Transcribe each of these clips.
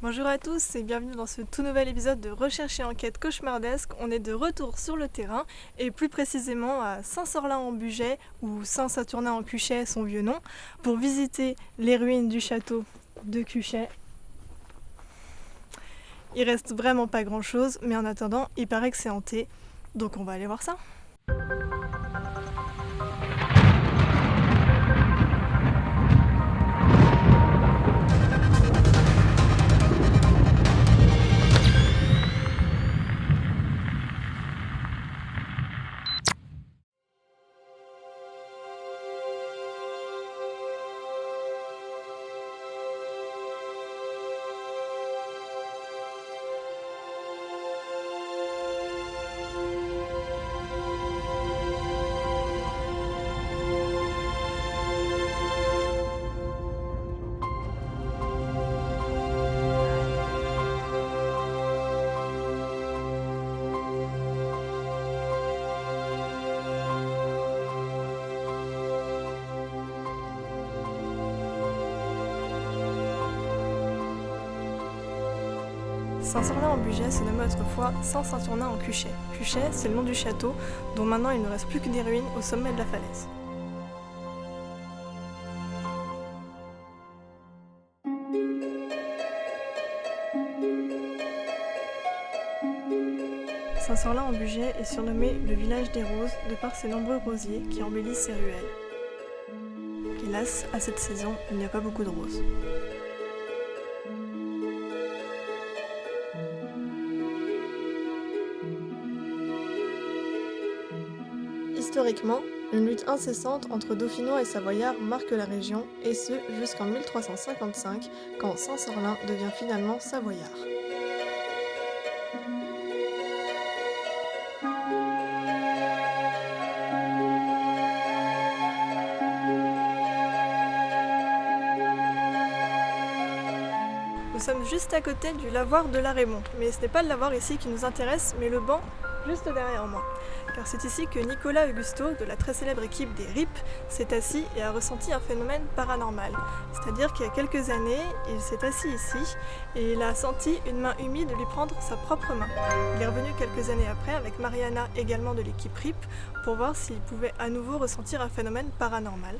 Bonjour à tous et bienvenue dans ce tout nouvel épisode de Recherche et Enquête cauchemardesque. On est de retour sur le terrain et plus précisément à Saint-Sorlin-en-Bugey ou Saint-Saturnin-en-Cuchet, son vieux nom, pour visiter les ruines du château de Cuchet. Il reste vraiment pas grand chose, mais en attendant, il paraît que c'est hanté, donc on va aller voir ça. Saint-Sorlin-en-Bugey se nommait autrefois Saint-Saturnin-en-Cuchet. Cuchet, c'est le nom du château, dont maintenant il ne reste plus que des ruines au sommet de la falaise. Saint-Sorlin-en-Bugey est surnommé le village des roses de par ses nombreux rosiers qui embellissent ses ruelles. Hélas, à cette saison, il n'y a pas beaucoup de roses. Historiquement, une lutte incessante entre Dauphinois et Savoyards marque la région, et ce jusqu'en 1355, quand Saint-Sorlin devient finalement savoyard. Nous sommes juste à côté du lavoir de la Raymond, mais ce n'est pas le lavoir ici qui nous intéresse, mais le banc juste derrière moi. Car c'est ici que Nicolas Augusto, de la très célèbre équipe des RIP, s'est assis et a ressenti un phénomène paranormal. C'est-à-dire qu'il y a quelques années, il s'est assis ici et il a senti une main humide lui prendre sa propre main. Il est revenu quelques années après avec Mariana, également de l'équipe RIP, pour voir s'il pouvait à nouveau ressentir un phénomène paranormal,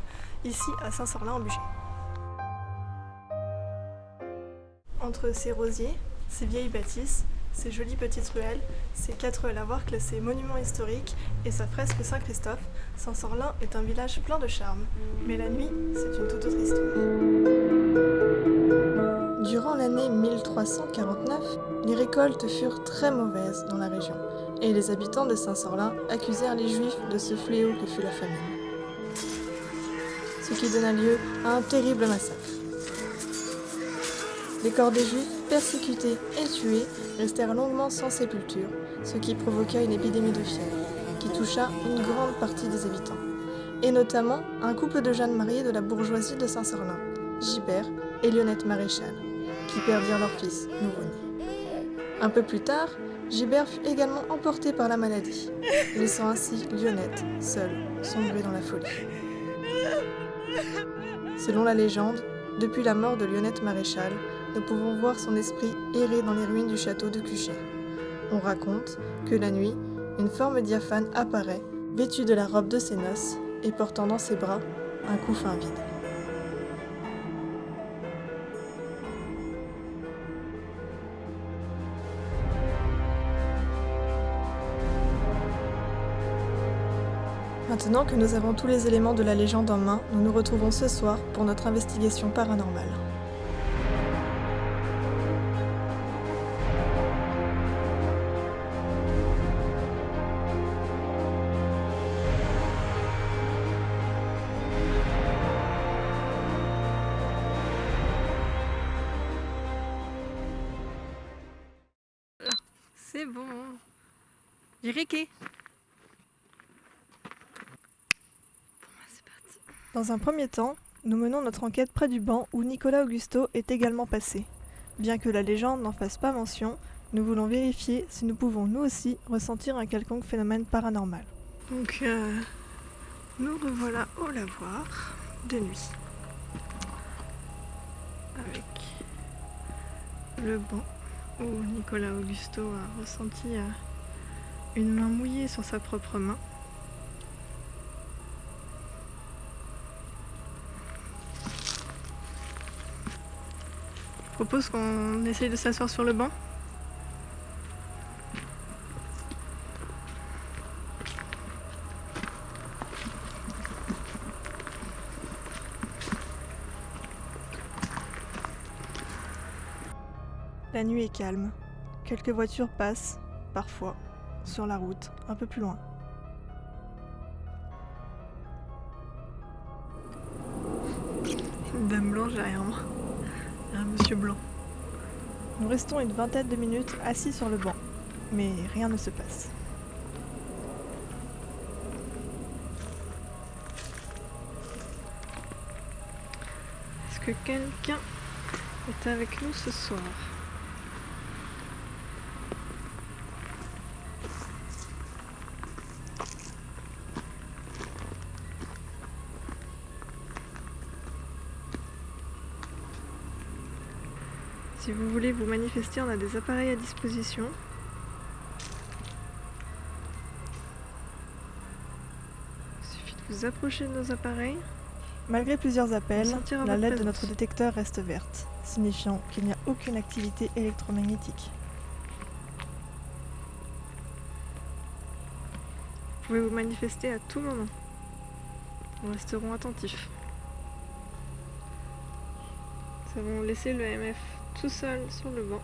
ici à Saint-Sorlin-en-Bugey. Entre ces rosiers, ces vieilles bâtisses, ces jolies petites ruelles, ces 4 lavoirs classés monuments historiques et sa fresque Saint-Christophe, Saint-Sorlin est un village plein de charme. Mais la nuit, c'est une toute autre histoire. Durant l'année 1349, les récoltes furent très mauvaises dans la région, et les habitants de Saint-Sorlin accusèrent les Juifs de ce fléau que fut la famine. Ce qui donna lieu à un terrible massacre. Les corps des Juifs, persécutés et tués, restèrent longuement sans sépulture, ce qui provoqua une épidémie de fièvre, qui toucha une grande partie des habitants, et notamment un couple de jeunes mariés de la bourgeoisie de Saint-Sorlin, Gibert et Lyonnette Maréchal, qui perdirent leur fils nouveau-né. Un peu plus tard, Gibert fut également emporté par la maladie, laissant ainsi Lyonnette, seule, sombrer dans la folie. Selon la légende, depuis la mort de Lyonnette Maréchal, nous pouvons voir son esprit errer dans les ruines du château de Cuchet. On raconte que la nuit, une forme diaphane apparaît, vêtue de la robe de ses noces et portant dans ses bras un couffin vide. Maintenant que nous avons tous les éléments de la légende en main, nous nous retrouvons ce soir pour notre investigation paranormale. C'est bon. J'ai riqué. Dans un premier temps, nous menons notre enquête près du banc où Nicolas Augusto est également passé. Bien que la légende n'en fasse pas mention, nous voulons vérifier si nous pouvons nous aussi ressentir un quelconque phénomène paranormal. Donc, nous revoilà au lavoir de nuit. Avec le banc où Nicolas Augusto a ressenti une main mouillée sur sa propre main. Je propose qu'on essaye de s'asseoir sur le banc. La nuit est calme. Quelques voitures passent, parfois, sur la route, un peu plus loin. Une dame blanche derrière moi. Et un monsieur blanc. Nous restons une vingtaine de minutes assis sur le banc, mais rien ne se passe. Est-ce que quelqu'un est avec nous ce soir ? Si vous voulez vous manifester, on a des appareils à disposition. Il suffit de vous approcher de nos appareils. Malgré plusieurs appels, la LED de notre détecteur reste verte, signifiant qu'il n'y a aucune activité électromagnétique. Vous pouvez vous manifester à tout moment. Nous resterons attentifs. Nous avons laissé le MF tout seul sur le banc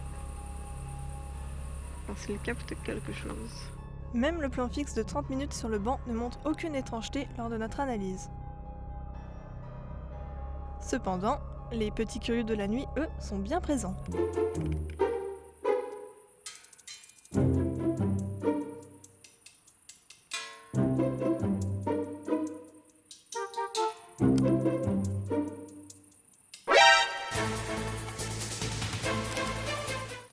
parce qu'il capte quelque chose. Même le plan fixe de 30 minutes sur le banc ne montre aucune étrangeté lors de notre analyse. Cependant, les petits curieux de la nuit, eux, sont bien présents.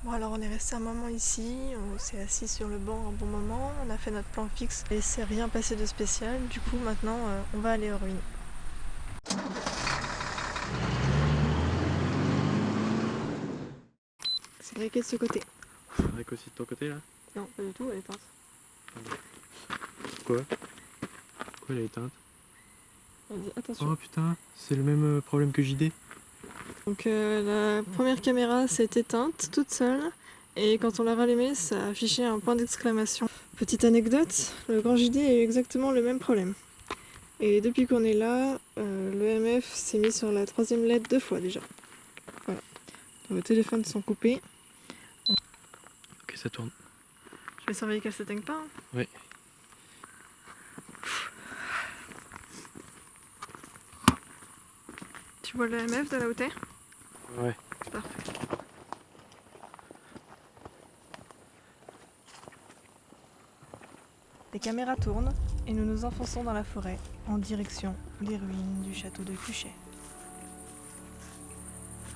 Bon, alors on est resté un moment ici, on s'est assis sur le banc un bon moment, on a fait notre plan fixe et c'est rien passé de spécial. Du coup maintenant on va aller aux ruines. C'est briqué de ce côté. Avec aussi de ton côté là? Non, pas du tout, elle est éteinte. Quoi? Pourquoi elle est éteinte? On dit attention. Oh putain, c'est le même problème que JD. Donc la première caméra s'est éteinte toute seule et quand on l'a rallumée, ça affichait un point d'exclamation. Petite anecdote, le grand JD a eu exactement le même problème. Et depuis qu'on est là, le MF s'est mis sur la 3e LED 2 fois déjà. Voilà. Nos téléphones sont coupés. Ok, ça tourne. Je vais surveiller qu'elle ne s'éteigne pas. Hein. Oui. Tu vois le MF de là où t'es? Ouais. Parfait. Les caméras tournent et nous nous enfonçons dans la forêt en direction des ruines du château de Cuchet.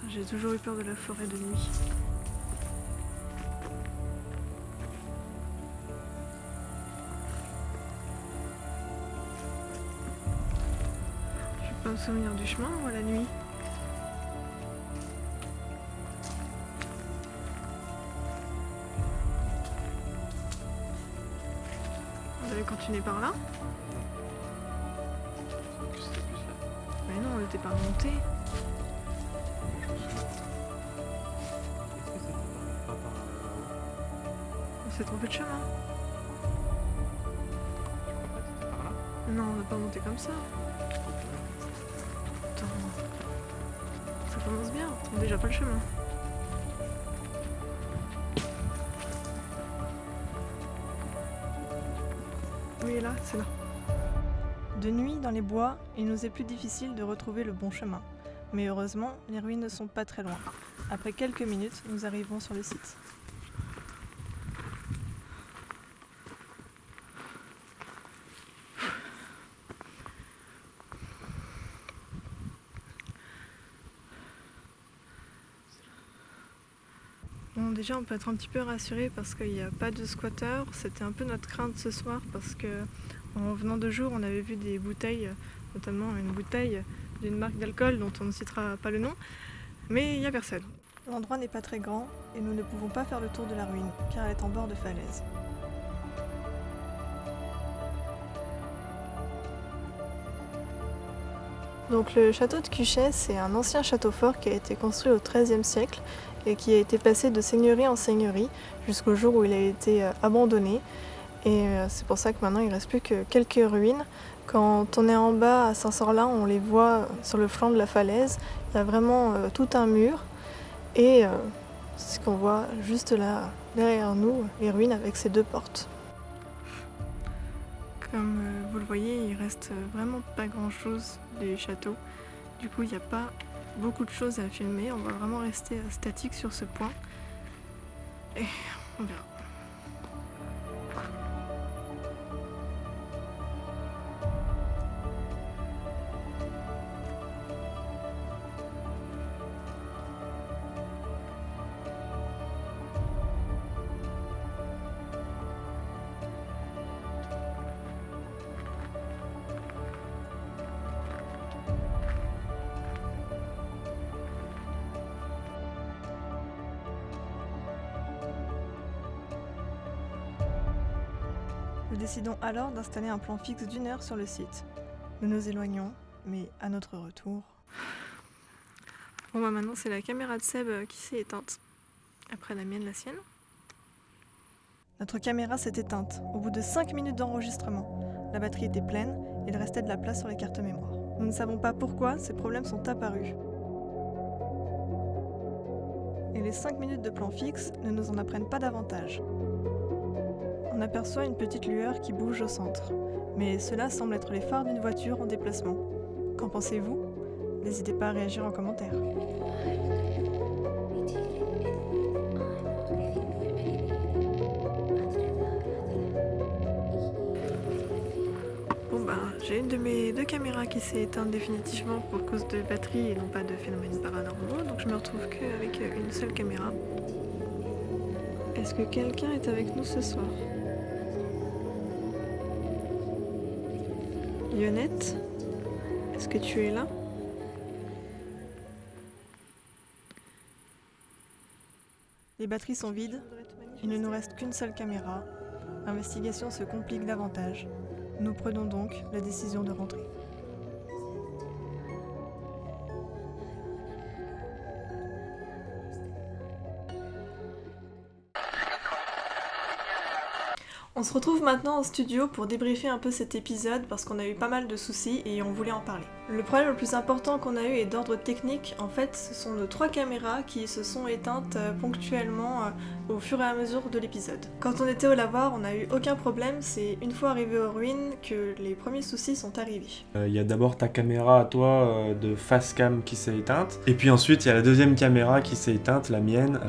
J'ai toujours eu peur de la forêt de nuit. Je peux pas me souvenir du chemin, moi, la nuit. On avait continué par là? Mais non, on n'était pas remonté. On s'est trompé de chemin. Non, on n'a pas monté comme ça. Attends. Ça commence bien, on trouve déjà pas le chemin. Oui, là, c'est là. De nuit, dans les bois, il nous est plus difficile de retrouver le bon chemin. Mais heureusement, les ruines ne sont pas très loin. Après quelques minutes, nous arrivons sur le site. Bon, déjà on peut être un petit peu rassuré parce qu'il n'y a pas de squatteurs. C'était un peu notre crainte ce soir parce que en venant de jour on avait vu des bouteilles, notamment une bouteille d'une marque d'alcool dont on ne citera pas le nom, mais il n'y a personne. L'endroit n'est pas très grand et nous ne pouvons pas faire le tour de la ruine car elle est en bord de falaise. Donc le château de Cuchet, c'est un ancien château fort qui a été construit au XIIIe siècle et qui a été passé de seigneurie en seigneurie jusqu'au jour où il a été abandonné. Et c'est pour ça que maintenant il ne reste plus que quelques ruines. Quand on est en bas à Saint-Sorlin, on les voit sur le flanc de la falaise. Il y a vraiment tout un mur et c'est ce qu'on voit juste là derrière nous, les ruines avec ces deux portes. Comme vous le voyez, il reste vraiment pas grand chose du château. Du coup, il n'y a pas beaucoup de choses à filmer. On va vraiment rester statique sur ce point. Et on verra. Nous décidons alors d'installer un plan fixe d'1 heure sur le site. Nous nous éloignons, mais à notre retour... Bon bah maintenant c'est la caméra de Seb qui s'est éteinte. Après la mienne, la sienne. Notre caméra s'est éteinte au bout de 5 minutes d'enregistrement. La batterie était pleine et il restait de la place sur les cartes mémoire. Nous ne savons pas pourquoi ces problèmes sont apparus. Et les 5 minutes de plan fixe ne nous en apprennent pas davantage. On aperçoit une petite lueur qui bouge au centre, mais cela semble être les phares d'une voiture en déplacement. Qu'en pensez-vous ? N'hésitez pas à réagir en commentaire. Bon ben, j'ai une de mes deux caméras qui s'est éteinte définitivement pour cause de batterie et non pas de phénomènes paranormaux, donc je me retrouve qu'avec une seule caméra. Est-ce que quelqu'un est avec nous ce soir ? Lionette, est-ce que tu es là ? Les batteries sont vides, il ne nous reste qu'une seule caméra. L'investigation se complique davantage. Nous prenons donc la décision de rentrer. On se retrouve maintenant en studio pour débriefer un peu cet épisode parce qu'on a eu pas mal de soucis et on voulait en parler. Le problème le plus important qu'on a eu est d'ordre technique. En fait, ce sont nos 3 caméras qui se sont éteintes ponctuellement au fur et à mesure de l'épisode. Quand on était au lavoir, on n'a eu aucun problème. C'est une fois arrivé aux ruines que les premiers soucis sont arrivés. Il y a d'abord ta caméra à toi de face cam qui s'est éteinte. Et puis ensuite, il y a la deuxième caméra qui s'est éteinte, la mienne.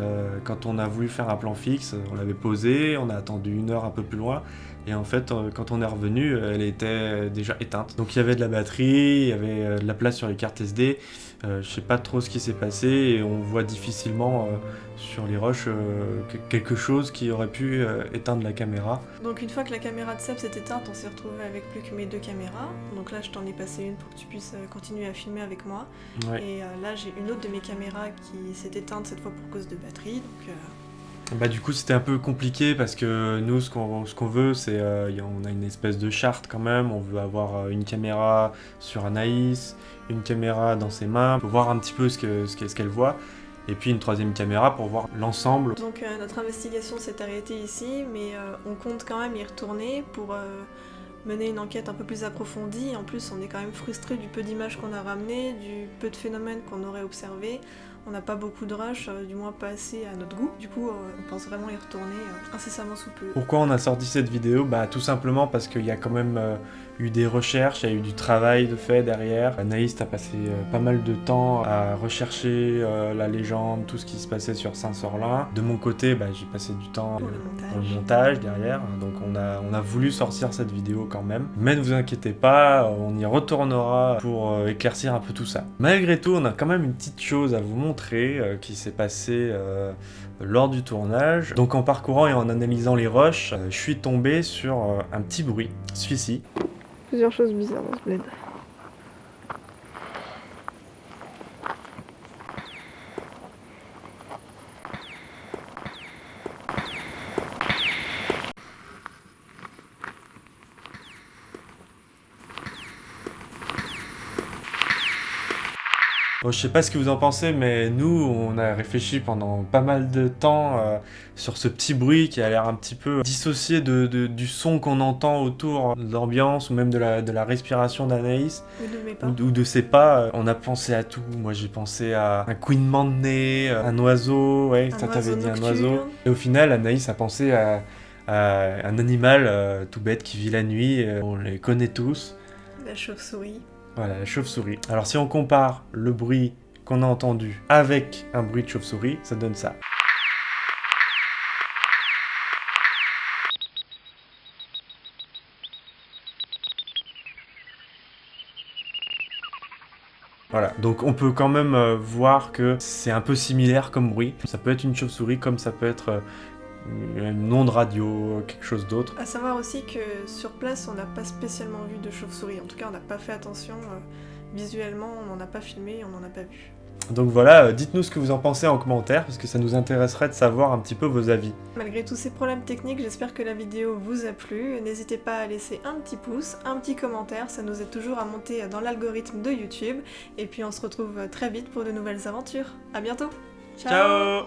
Quand on a voulu faire un plan fixe, on l'avait posé, on a attendu 1 heure un peu plus loin. Et en fait, quand on est revenu, elle était déjà éteinte. Donc il y avait de la batterie, il y avait de la place sur les cartes SD. Je sais pas trop ce qui s'est passé et on voit difficilement sur les roches quelque chose qui aurait pu éteindre la caméra. Donc une fois que la caméra de Seb s'est éteinte, on s'est retrouvé avec plus que mes 2 caméras. Donc là, je t'en ai passé une pour que tu puisses continuer à filmer avec moi. Ouais. Et là, j'ai une autre de mes caméras qui s'est éteinte cette fois pour cause de batterie. Donc Bah du coup c'était un peu compliqué parce que nous ce qu'on veut c'est on a une espèce de charte quand même, on veut avoir une caméra sur Anaïs, une caméra dans ses mains pour voir un petit peu ce qu'elle voit et puis une 3e caméra pour voir l'ensemble. Donc notre investigation s'est arrêtée ici mais on compte quand même y retourner pour mener une enquête un peu plus approfondie. En plus on est quand même frustré du peu d'images qu'on a ramenées, du peu de phénomènes qu'on aurait observés. On n'a pas beaucoup de rush, du moins pas assez à notre goût. Du coup, on pense vraiment y retourner incessamment sous peu. Pourquoi on a sorti cette vidéo ? Bah tout simplement parce qu'il y a quand même eu des recherches, il y a eu du travail de fait derrière. Anaïs a passé pas mal de temps à rechercher la légende, tout ce qui se passait sur Saint-Sorlin. De mon côté, j'ai passé du temps dans le montage derrière, donc on a voulu sortir cette vidéo quand même. Mais ne vous inquiétez pas, on y retournera pour éclaircir un peu tout ça. Malgré tout, on a quand même une petite chose à vous montrer qui s'est passé lors du tournage. Donc en parcourant et en analysant les roches, je suis tombé sur un petit bruit, celui-ci. Plusieurs choses bizarres dans ce bled. Bon, je sais pas ce que vous en pensez, mais nous, on a réfléchi pendant pas mal de temps sur ce petit bruit qui a l'air un petit peu dissocié du son qu'on entend autour de l'ambiance ou même de la respiration d'Anaïs Ou de mes pas. ou de ses pas. On a pensé à tout. Moi, j'ai pensé à un couinement de nez, un oiseau, ouais, toi t'avais dit un oiseau. Et au final, Anaïs a pensé à un animal tout bête qui vit la nuit. On les connaît tous. La chauve-souris. Voilà, la chauve-souris. Alors si on compare le bruit qu'on a entendu avec un bruit de chauve-souris, ça donne ça. Voilà, donc on peut quand même voir que c'est un peu similaire comme bruit. Ça peut être une chauve-souris comme ça peut être une onde radio, quelque chose d'autre. À savoir aussi que sur place, on n'a pas spécialement vu de chauve-souris. En tout cas, on n'a pas fait attention. Visuellement, on n'en a pas filmé, on n'en a pas vu. Donc voilà, dites-nous ce que vous en pensez en commentaire, parce que ça nous intéresserait de savoir un petit peu vos avis. Malgré tous ces problèmes techniques, j'espère que la vidéo vous a plu. N'hésitez pas à laisser un petit pouce, un petit commentaire, ça nous aide toujours à monter dans l'algorithme de YouTube. Et puis on se retrouve très vite pour de nouvelles aventures. À bientôt. Ciao